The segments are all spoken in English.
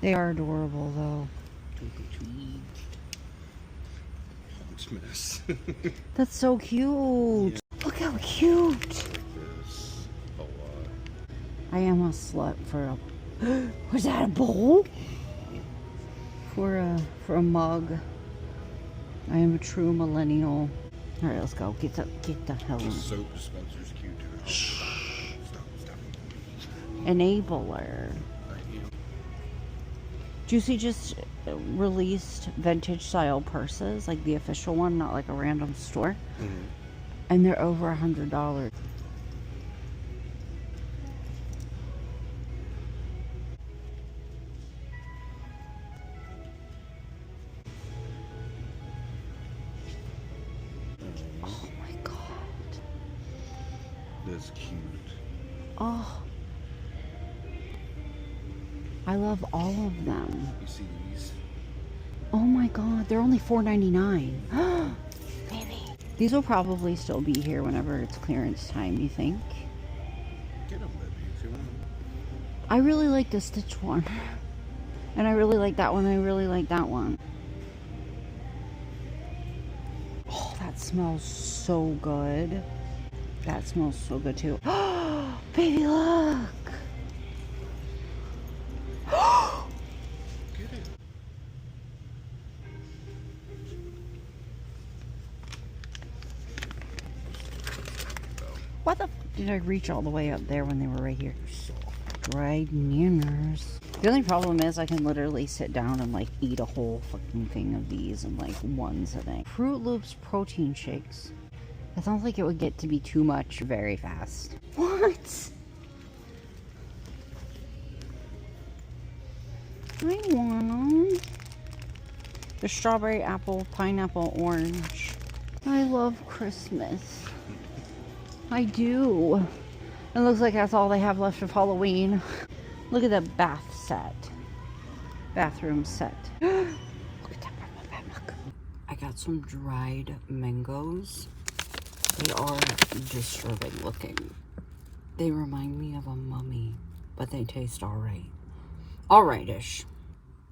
They are adorable, though. Mess. That's so cute. Yeah. Look how cute. This a lot. I am a slut for a... Was that a bowl? For a mug. I am a true millennial. All right, let's go. Get the hell in. The soap dispenser's cute too. Shh. Stop. Enabler. Juicy just released vintage style purses, like the official one, not like a random store. Mm-hmm. And they're over $100. Oh my god. That's cute. Oh. I love all of them. You see these? Oh my god, they're only $4.99. Baby. These will probably still be here whenever it's clearance time, you think? Get them, baby, if you want them. I really like the Stitch one. And I really like that one. I really like that one. Oh, that smells so good. That smells so good too. Oh, baby, look. Get it. What the f did I reach all the way up there when they were right here? Dried bananas. The only problem is I can literally sit down and like eat a whole fucking thing of these in like one sitting. Fruit Loops protein shakes. It sounds like it would get to be too much very fast. What? I want them. The strawberry, apple, pineapple, orange. I love Christmas. I do. It looks like that's all they have left of Halloween. Look at the bath set. Bathroom set. Look at that. Look. I got some dried mangoes. They are disturbing looking. They remind me of a mummy, but they taste alright. Alright-ish.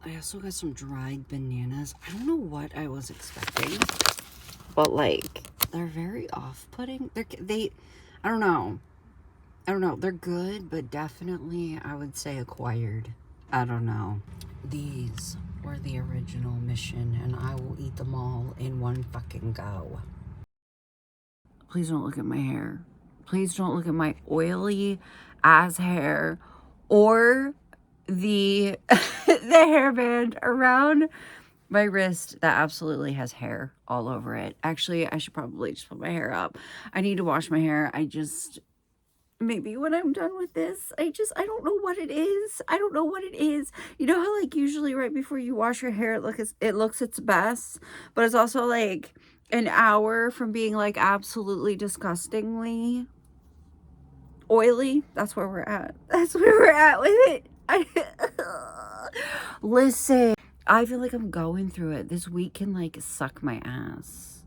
I also got some dried bananas. I don't know what I was expecting, but like, they're very off-putting. I don't know. They're good, but definitely, I would say acquired. I don't know. These were the original mission, and I will eat them all in one fucking go. Please don't look at my hair. Please don't look at my oily ass hair or the the hairband around my wrist that absolutely has hair all over it. Actually, I should probably just put my hair up. I need to wash my hair. Maybe when I'm done with this, I don't know what it is. I don't know what it is. You know how like usually right before you wash your hair, it looks its best, but it's also like an hour from being like absolutely disgustingly oily. That's where we're at. That's where we're at with it. Listen, I feel like I'm going through it. This week can like suck my ass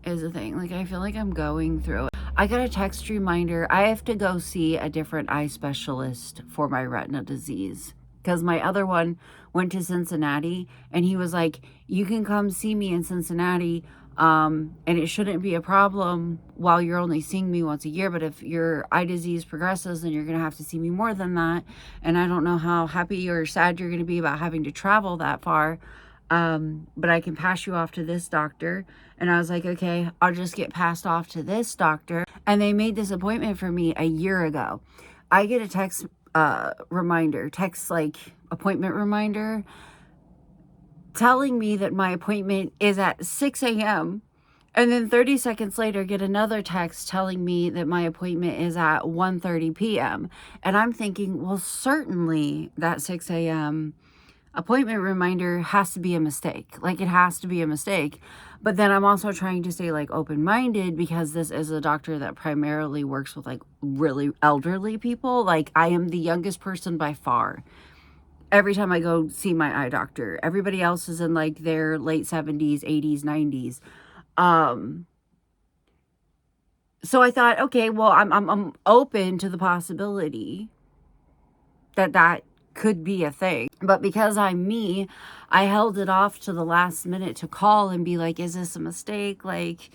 is the thing. Like I feel like I'm going through it. I got a text reminder. I have to go see a different eye specialist for my retina disease because my other one went to Cincinnati and he was like, you can come see me in Cincinnati. And it shouldn't be a problem while you're only seeing me once a year. But if your eye disease progresses, then you're going to have to see me more than that. And I don't know how happy or sad you're going to be about having to travel that far. But I can pass you off to this doctor. And I was like, okay, I'll just get passed off to this doctor. And they made this appointment for me a year ago. I get a text appointment reminder telling me that my appointment is at 6 a.m. And then 30 seconds later, get another text telling me that my appointment is at 1:30 p.m. And I'm thinking, well, certainly that 6 a.m. appointment reminder has to be a mistake. Like, it has to be a mistake. But then I'm also trying to stay, like, open-minded because this is a doctor that primarily works with, like, really elderly people. Like, I am the youngest person by far. Every time I go see my eye doctor, everybody else is in like their late 70s, 80s, 90s. So I thought, okay, well, I'm open to the possibility that could be a thing. But because I'm me, I held it off to the last minute to call and be like, is this a mistake? Like,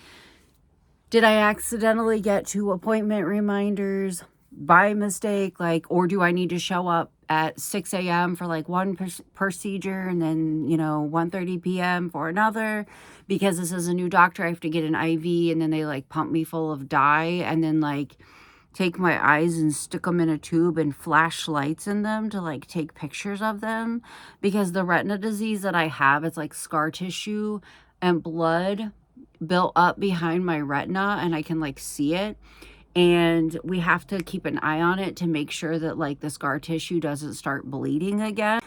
did I accidentally get 2 appointment reminders by mistake? Like, or do I need to show up at 6 a.m. for like one procedure and then, 1:30 p.m. for another? Because this is a new doctor, I have to get an IV and then they like pump me full of dye and then like take my eyes and stick them in a tube and flash lights in them to like take pictures of them. Because the retina disease that I have, it's like scar tissue and blood built up behind my retina and I can like see it, and we have to keep an eye on it to make sure that like the scar tissue doesn't start bleeding again.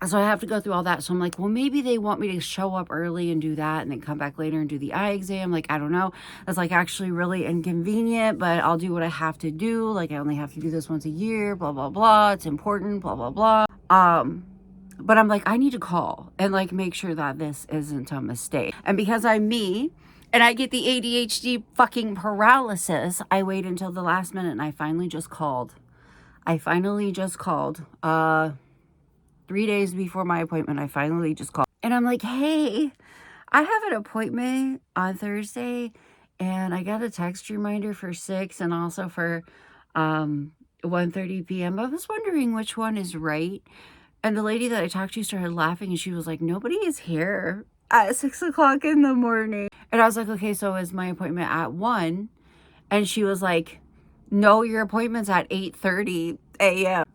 So I have to go through all that. So I'm like, well, maybe they want me to show up early and do that and then come back later and do the eye exam. Like, I don't know. That's like actually really inconvenient, but I'll do what I have to do. Like, I only have to do this once a year, blah, blah, blah. It's important, blah, blah, blah. But I'm like, I need to call and like make sure that this isn't a mistake. And because I'm me and I get the ADHD fucking paralysis, I wait until the last minute and I finally just called. 3 days before my appointment, I finally just called. And I'm like, hey, I have an appointment on Thursday and I got a text reminder for 6 and also for 1:30 p.m. I was wondering which one is right. And the lady that I talked to started laughing and she was like, nobody is here at 6 o'clock in the morning. And I was like, okay, so is my appointment at 1? And she was like, no, your appointment's at 8:30 a.m.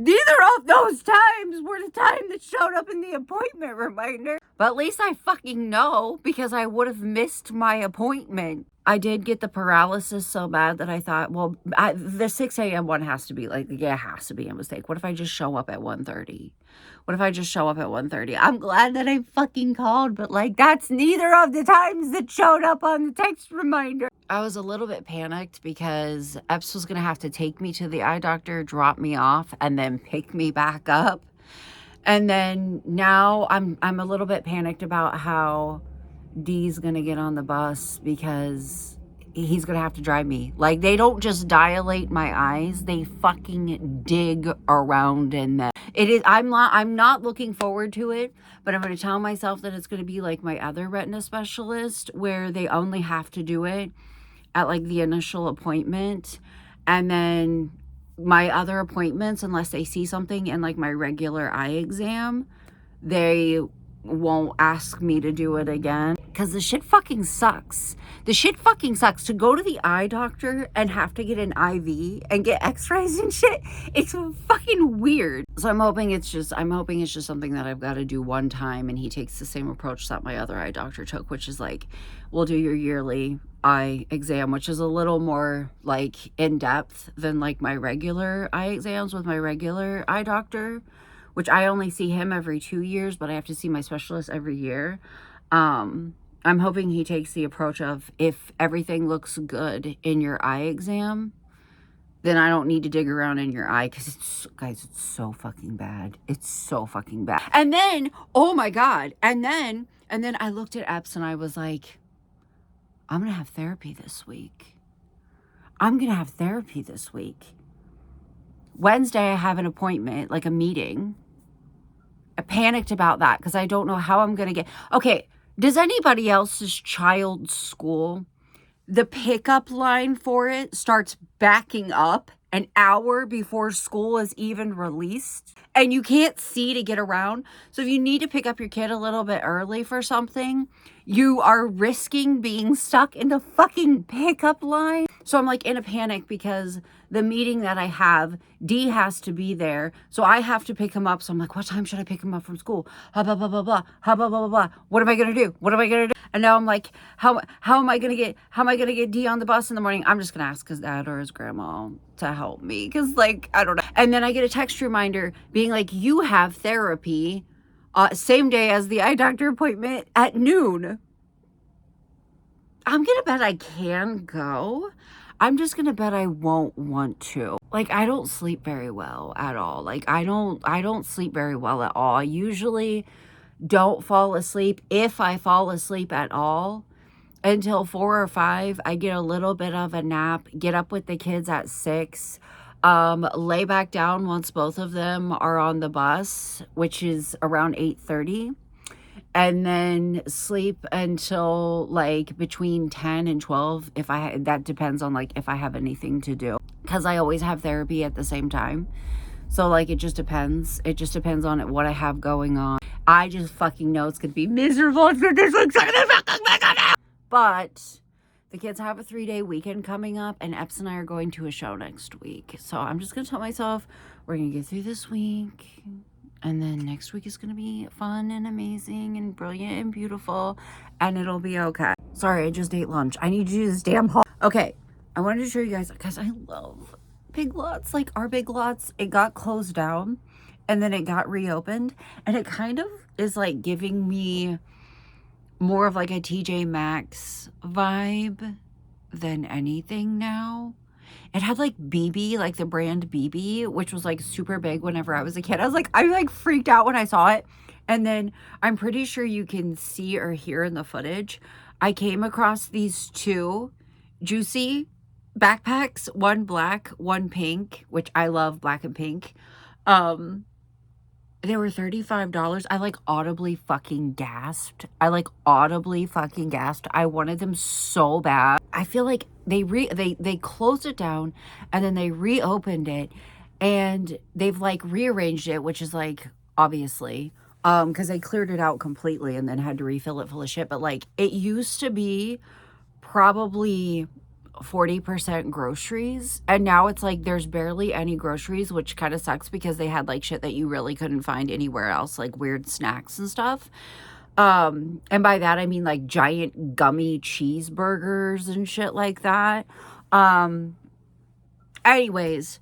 Neither of those times were the time that showed up in the appointment reminder. But at least I fucking know, because I would have missed my appointment. I did get the paralysis so bad that I thought, well, the 6 a.m. one has to be like, yeah, it has to be a mistake. What if I just show up at 1:30? What if I just show up at 1:30? I'm glad that I fucking called, but like, that's neither of the times that showed up on the text reminder. I was a little bit panicked because Epps was going to have to take me to the eye doctor, drop me off, and then pick me back up. And then now I'm a little bit panicked about how D's going to get on the bus because he's going to have to drive me. Like, they don't just dilate my eyes, they fucking dig around in them. I'm not looking forward to it, but I'm going to tell myself that it's going to be like my other retina specialist where they only have to do it at like the initial appointment, and then my other appointments, unless they see something in like my regular eye exam, they won't ask me to do it again. Because the shit fucking sucks. The shit fucking sucks to go to the eye doctor and have to get an IV and get x-rays and shit. It's fucking weird. So I'm hoping it's just something that I've got to do one time, and he takes the same approach that my other eye doctor took, which is like, we'll do your yearly eye exam, which is a little more like in depth than like my regular eye exams with my regular eye doctor, which I only see him every 2 years, but I have to see my specialist every year. I'm hoping he takes the approach of, if everything looks good in your eye exam, then I don't need to dig around in your eye, because guys, it's so fucking bad. It's so fucking bad. And then, oh my God. And then I looked at Epps and I was like, I'm going to have therapy this week. Wednesday, I have an appointment, like a meeting. I panicked about that because I don't know how I'm going to get... Okay, does anybody else's child's school, the pickup line for it starts backing up an hour before school is even released? And you can't see to get around. So if you need to pick up your kid a little bit early for something, you are risking being stuck in the fucking pickup line. So I'm like in a panic because the meeting that I have, D has to be there. So I have to pick him up. So I'm like, what time should I pick him up from school? Blah, blah, blah, blah, blah, blah, blah, blah, blah. What am I going to do? And now I'm like, how am I going to get D on the bus in the morning? I'm just going to ask his dad or his grandma to help me. Cause like, I don't know. And then I get a text reminder being like, you have therapy same day as the eye doctor appointment at noon. I'm going to bet I can go. I'm just going to bet I won't want to. Like, I don't sleep very well at all. Like, I don't sleep very well at all. I usually don't fall asleep, if I fall asleep at all, until 4 or 5. I get a little bit of a nap, get up with the kids at 6. Lay back down once both of them are on the bus, which is around 8:30. And then sleep until like between 10 and 12 if that depends on like if I have anything to do, because I always have therapy at the same time. So like it just depends on what I have going on. I just fucking know it's gonna be miserable. It's gonna be so exciting. But the kids have a 3-day weekend coming up, and Epps and I are going to a show next week. So I'm just gonna tell myself we're gonna get through this week, and then next week is going to be fun and amazing and brilliant and beautiful, and it'll be okay. Sorry, I just ate lunch. I need to do this damn haul. Okay, I wanted to show you guys, because I love Big Lots. Like our Big Lots, it got closed down, and then it got reopened, and it kind of is like giving me more of like a TJ Maxx vibe than anything now. It had like BB, like the brand BB, which was like super big whenever I was a kid. I like freaked out when I saw it. And then I'm pretty sure you can see or hear in the footage, I came across these two Juicy backpacks, one black, one pink, which I love black and pink. They were $35. I like audibly fucking gasped. I wanted them so bad. I feel like they closed it down, and then they reopened it, and they've like rearranged it, which is like obviously because they cleared it out completely and then had to refill it full of shit. But like it used to be probably 40% groceries, and now it's like there's barely any groceries, which kind of sucks because they had like shit that you really couldn't find anywhere else, like weird snacks and stuff. And by that I mean like giant gummy cheeseburgers and shit like that. Anyways,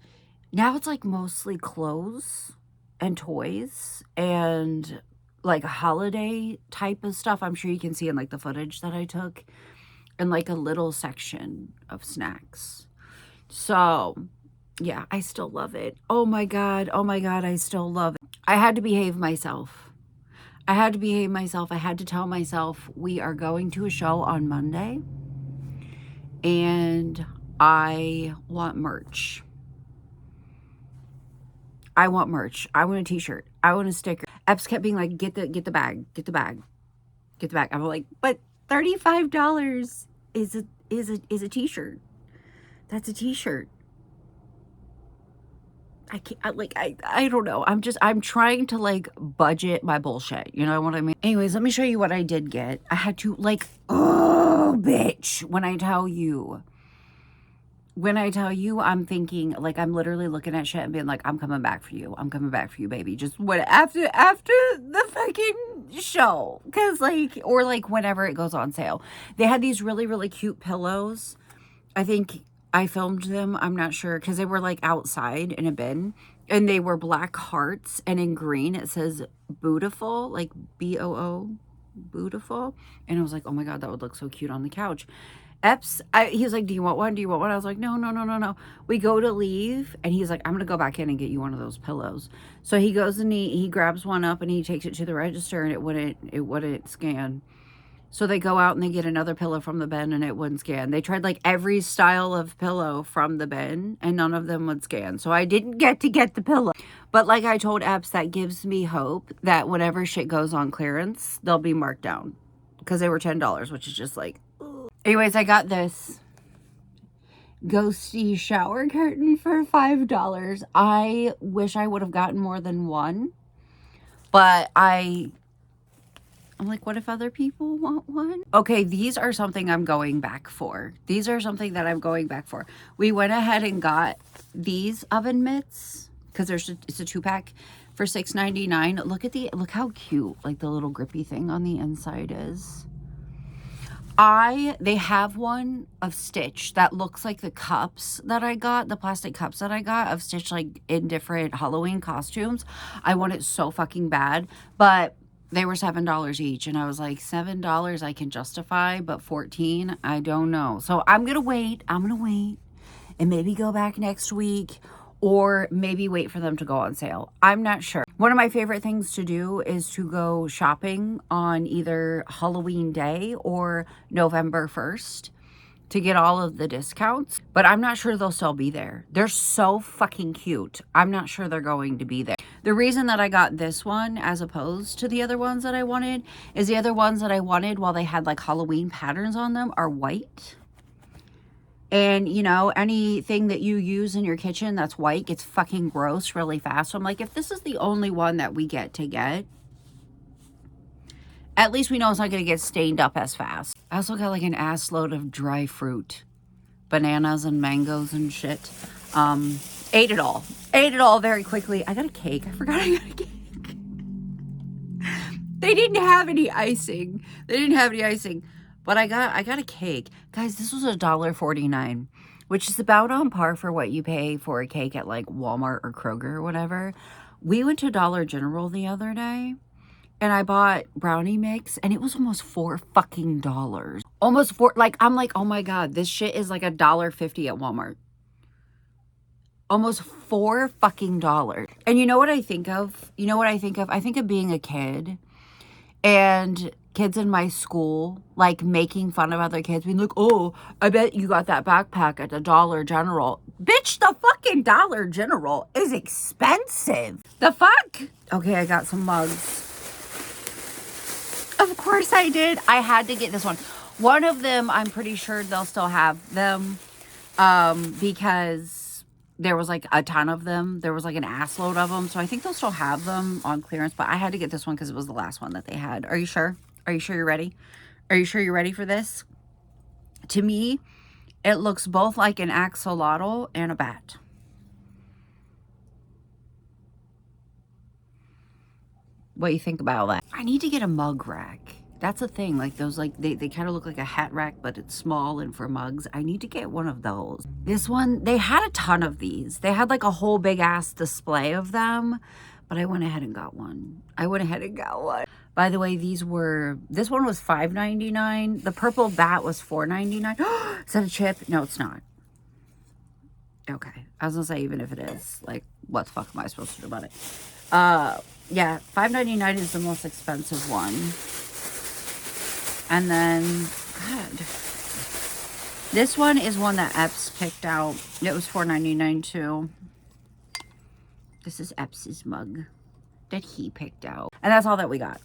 now it's like mostly clothes and toys and like holiday type of stuff. I'm sure you can see in like the footage that I took, and like a little section of snacks. So yeah, I still love it. Oh my God, I still love it. I had to behave myself. I had to tell myself we are going to a show on Monday, and I want merch. I want a t-shirt. I want a sticker. Epps kept being like, get the bag. I'm like, but $35 is a t-shirt. That's a t-shirt. I can't, I don't know. I'm trying to like budget my bullshit. You know what I mean? Anyways, let me show you what I did get. I had to like, oh bitch. When I tell you, I'm thinking like, I'm literally looking at shit and being like, I'm coming back for you, baby. Just what after the fucking show. Cause like, or like whenever it goes on sale. They had these really, really cute pillows. I think I filmed them. I'm not sure. Cause they were like outside in a bin, and they were black hearts, and in green it says Beautiful, like BOO, Beautiful. And I was like, oh my God, that would look so cute on the couch. Epps, he was like, do you want one? I was like, no. We go to leave, and he's like, I'm going to go back in and get you one of those pillows. So he goes and he grabs one up, and he takes it to the register, and it wouldn't scan. So they go out and they get another pillow from the bin, and it wouldn't scan. They tried like every style of pillow from the bin, and none of them would scan. So I didn't get to get the pillow. But like I told Epps, that gives me hope that whenever shit goes on clearance, they'll be marked down. Because they were $10, which is just like, ugh. Anyways, I got this ghosty shower curtain for $5. I wish I would have gotten more than one. But I'm like, what if other people want one? Okay, these are something I'm going back for. We went ahead and got these oven mitts, because it's a 2-pack for $6.99. Look how cute like the little grippy thing on the inside is. They have one of Stitch that looks like the cups that I got, the plastic cups that I got of Stitch, like in different Halloween costumes. I want it so fucking bad, but they were $7 each, and I was like, $7 I can justify, but $14, I don't know. So I'm gonna wait, and maybe go back next week, or maybe wait for them to go on sale. I'm not sure. One of my favorite things to do is to go shopping on either Halloween Day or November 1st. to get all of the discounts, but I'm not sure they'll still be there. They're so fucking cute. I'm not sure they're going to be there. The reason that I got this one as opposed to the other ones that I wanted is the other ones that I wanted, while they had like Halloween patterns on them, are white. And, you know, anything that you use in your kitchen that's white gets fucking gross really fast. So I'm like, if this is the only one that we get, at least we know it's not going to get stained up as fast. I also got like an ass load of dry fruit. Bananas and mangoes and shit. Ate it all. Ate it all very quickly. I got a cake. I forgot I got a cake. They didn't have any icing. But I got a cake. Guys, this was $1.49, which is about on par for what you pay for a cake at like Walmart or Kroger or whatever. We went to Dollar General the other day and I bought brownie mix and it was almost $4 fucking dollars. Almost $4. Like, I'm like, oh my God, this shit is like $1.50 at Walmart. Almost $4 fucking dollars. And you know what I think of? I think of being a kid and kids in my school, like, making fun of other kids, being like, oh, I bet you got that backpack at the Dollar General. Bitch, the fucking Dollar General is expensive. The fuck? Okay, I got some mugs. Of course I did. I had to get this one. One of them, I'm pretty sure they'll still have them, because there was like a ton of them. There was like an ass load of them. So I think they'll still have them on clearance, but I had to get this one because it was the last one that they had. Are you sure? Are you sure you're ready? Are you sure you're ready for this? To me, it looks both like an axolotl and a bat. What do you think about that? I need to get a mug rack. That's a thing. Like those, like they kind of look like a hat rack, but it's small and for mugs. I need to get one of those. This one, they had a ton of these. They had like a whole big ass display of them, but I went ahead and got one. By the way, this one was $5.99. The purple bat was $4.99. Is that a chip? No, it's not. Okay. I was gonna say, even if it is, like, what the fuck am I supposed to do about it? Yeah, $5.99 is the most expensive one. And then, God, this one is one that Epps picked out. It was $4.99 too. This is Epps's mug that he picked out. And that's all that we got.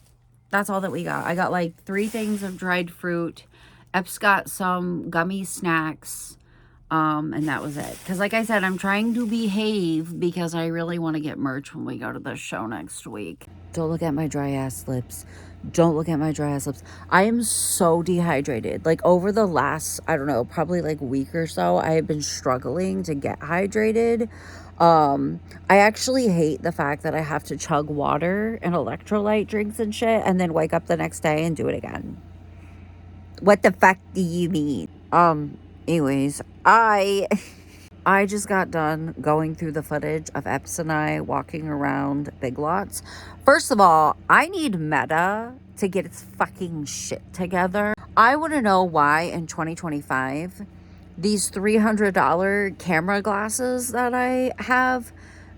I got like 3 things of dried fruit. Epps got some gummy snacks. And that was it. Because like I said, I'm trying to behave because I really want to get merch when we go to the show next week. Don't look at my dry ass lips. I am so dehydrated. Like over the last, I don't know, probably like week or so, I have been struggling to get hydrated. I actually hate the fact that I have to chug water and electrolyte drinks and shit and then wake up the next day and do it again. What the fuck do you mean? Anyways, I just got done going through the footage of Epps and I walking around Big Lots. First of all, I need Meta to get its fucking shit together. I want to know why in 2025, these $300 camera glasses that I have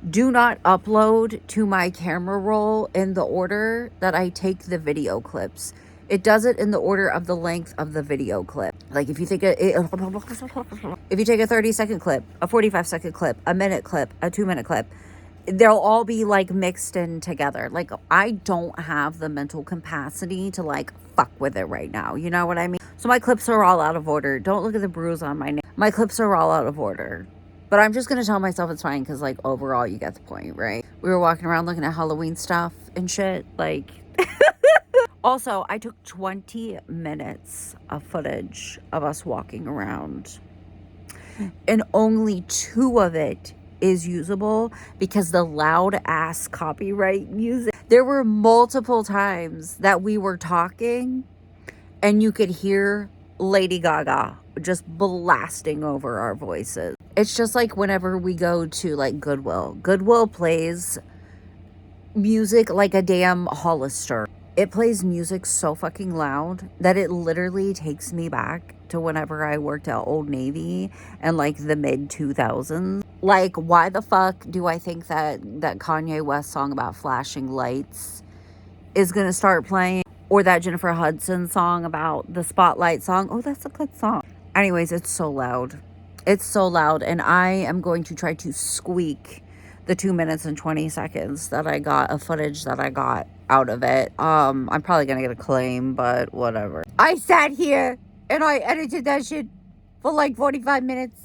do not upload to my camera roll in the order that I take the video clips. It does it in the order of the length of the video clip. Like if you take a 30-second clip, a 45-second clip, a minute clip, a 2-minute clip, they'll all be like mixed in together. Like I don't have the mental capacity to like fuck with it right now. You know what I mean? So my clips are all out of order. Don't look at the bruise on my neck. My clips are all out of order. But I'm just going to tell myself it's fine because like overall you get the point, right? We were walking around looking at Halloween stuff and shit. Like... Also, I took 20 minutes of footage of us walking around, and only 2 of it is usable because the loud ass copyright music. There were multiple times that we were talking and you could hear Lady Gaga just blasting over our voices. It's just like whenever we go to like Goodwill plays music like a damn Hollister. It plays music so fucking loud that it literally takes me back to whenever I worked at Old Navy and like the mid 2000s. Like, why the fuck do I think that Kanye West song about flashing lights is gonna start playing? Or that Jennifer Hudson song about the spotlight song? Oh, that's a good song. Anyways, it's so loud. It's so loud, and I am going to try to squeak the 2 minutes and 20 seconds that I got of footage that I got out of it. I'm probably gonna get a claim, but whatever. I sat here and I edited that shit for like 45 minutes.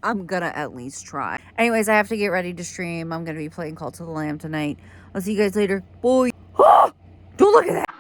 I'm gonna at least try. Anyways, I have to get ready to stream. I'm gonna be playing Call to the Lamb tonight. I'll see you guys later. Bye. Don't look at that.